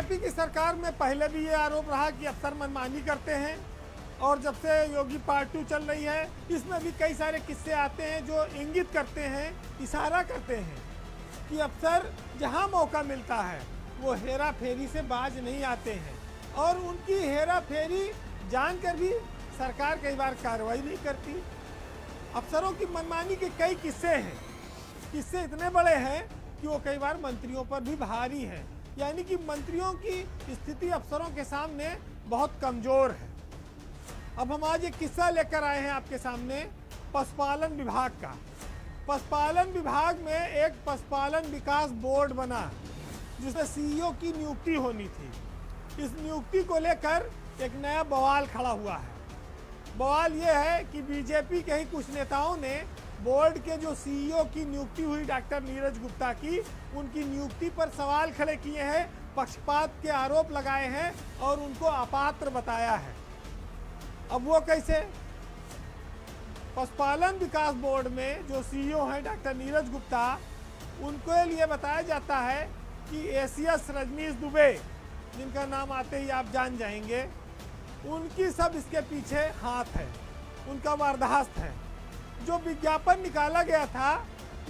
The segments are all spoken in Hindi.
बीजेपी की सरकार में पहले भी ये आरोप रहा कि अफसर मनमानी करते हैं, और जब से योगी पार्ट 2 चल रही है इसमें भी कई सारे किस्से आते हैं जो इंगित करते हैं, इशारा करते हैं कि अफसर जहां मौका मिलता है वो हेरा फेरी से बाज नहीं आते हैं, और उनकी हेरा फेरी जानकर भी सरकार कई बार कार्रवाई नहीं करती। अफसरों की मनमानी के कई किस्से हैं, किस्से इतने बड़े हैं कि वो कई बार मंत्रियों पर भी भारी हैं, यानी कि मंत्रियों की स्थिति अफसरों के सामने बहुत कमज़ोर है। अब हम आज एक किस्सा लेकर आए हैं आपके सामने पशुपालन विभाग का। पशुपालन विभाग में एक पशुपालन विकास बोर्ड बना जिसमें सीईओ की नियुक्ति होनी थी। इस नियुक्ति को लेकर एक नया बवाल खड़ा हुआ है। बवाल ये है कि बीजेपी के ही कुछ नेताओं ने बोर्ड के जो सीईओ की नियुक्ति हुई डॉक्टर नीरज गुप्ता की, उनकी नियुक्ति पर सवाल खड़े किए हैं, पक्षपात के आरोप लगाए हैं और उनको अपात्र बताया है। अब वो कैसे? पशुपालन विकास बोर्ड में जो सीईओ हैं डॉक्टर नीरज गुप्ता, उनके लिए बताया जाता है कि एसीएस रजनीश दुबे, जिनका नाम आते ही आप जान जाएंगे, उनकी सब इसके पीछे हाथ है, उनका बर्दाश्त है। जो विज्ञापन निकाला गया था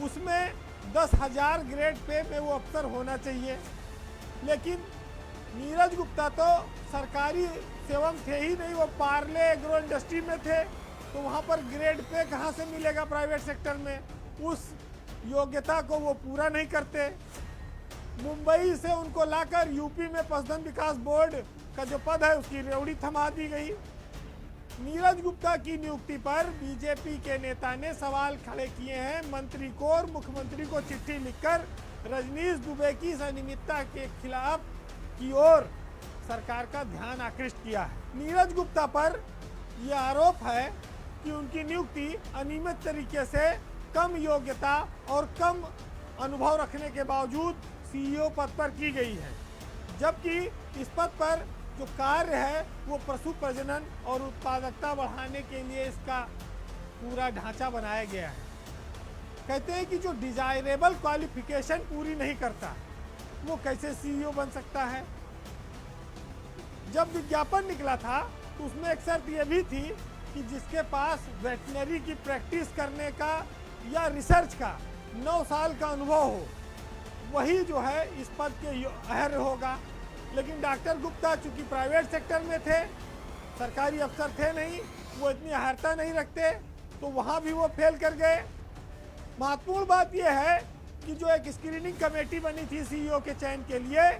उसमें 10,000 ग्रेड पे में वो अफसर होना चाहिए, लेकिन नीरज गुप्ता तो सरकारी सेवक थे ही नहीं, वो पार्ले एग्रो इंडस्ट्री में थे, तो वहाँ पर ग्रेड पे कहाँ से मिलेगा प्राइवेट सेक्टर में? उस योग्यता को वो पूरा नहीं करते। मुंबई से उनको लाकर यूपी में पशुधन विकास बोर्ड का जो पद है उसकी रेवड़ी थमा दी गई। नीरज गुप्ता की नियुक्ति पर बीजेपी के नेता ने सवाल खड़े किए हैं, मंत्री को और मुख्यमंत्री को चिट्ठी लिखकर रजनीश दुबे की अनियमितता के खिलाफ की ओर सरकार का ध्यान आकृष्ट किया है। नीरज गुप्ता पर यह आरोप है कि उनकी नियुक्ति अनियमित तरीके से कम योग्यता और कम अनुभव रखने के बावजूद सीईओ पद पर की गई है, जबकि इस पद पर जो कार्य है वो पशु प्रजनन और उत्पादकता बढ़ाने के लिए इसका पूरा ढांचा बनाया गया है। कहते हैं कि जो डिजायरेबल क्वालिफिकेशन पूरी नहीं करता वो कैसे सीईओ बन सकता है। जब विज्ञापन निकला था तो उसमें एक शर्त ये भी थी कि जिसके पास वेटनरी की प्रैक्टिस करने का या रिसर्च का 9 साल का अनुभव हो वही जो है इस पद के अहर्य होगा। लेकिन डॉक्टर गुप्ता चूंकि प्राइवेट सेक्टर में थे, सरकारी अफसर थे नहीं, वो इतनी अहर्ता नहीं रखते, तो वहाँ भी वो फेल कर गए। महत्वपूर्ण बात यह है कि जो एक स्क्रीनिंग कमेटी बनी थी सीईओ के चयन के लिए,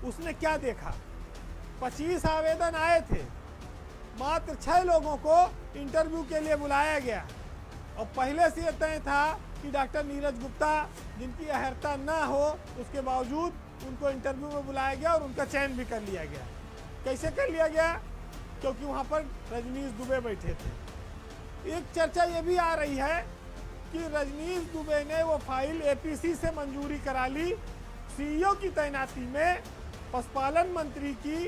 उसने क्या देखा? 25 आवेदन आए थे, मात्र 6 लोगों को इंटरव्यू के लिए बुलाया गया, और पहले से यह तय था कि डॉक्टर नीरज गुप्ता, जिनकी अहर्ता ना हो उसके बावजूद उनको इंटरव्यू में बुलाया गया और उनका चयन भी कर लिया गया। कैसे कर लिया गया? क्योंकि वहाँ पर रजनीश दुबे बैठे थे। एक चर्चा ये भी आ रही है कि रजनीश दुबे ने वो फाइल एपीसी से मंजूरी करा ली, सीईओ की तैनाती में पशुपालन मंत्री की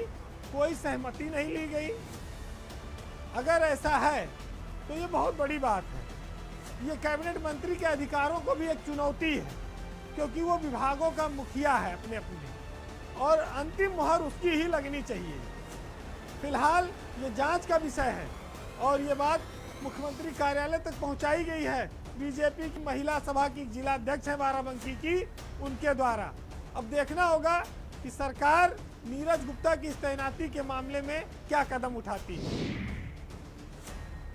कोई सहमति नहीं ली गई। अगर ऐसा है तो ये बहुत बड़ी बात है। ये कैबिनेट मंत्री के अधिकारों को भी एक चुनौती है, क्योंकि वो विभागों का मुखिया है अपने अपने, और अंतिम मोहर उसकी ही लगनी चाहिए। फिलहाल ये जांच का विषय है और ये बात मुख्यमंत्री कार्यालय तक पहुंचाई गई है बीजेपी की महिला सभा की जिला अध्यक्ष है बाराबंकी की, उनके द्वारा। अब देखना होगा कि सरकार नीरज गुप्ता की इस तैनाती के मामले में क्या कदम उठाती है।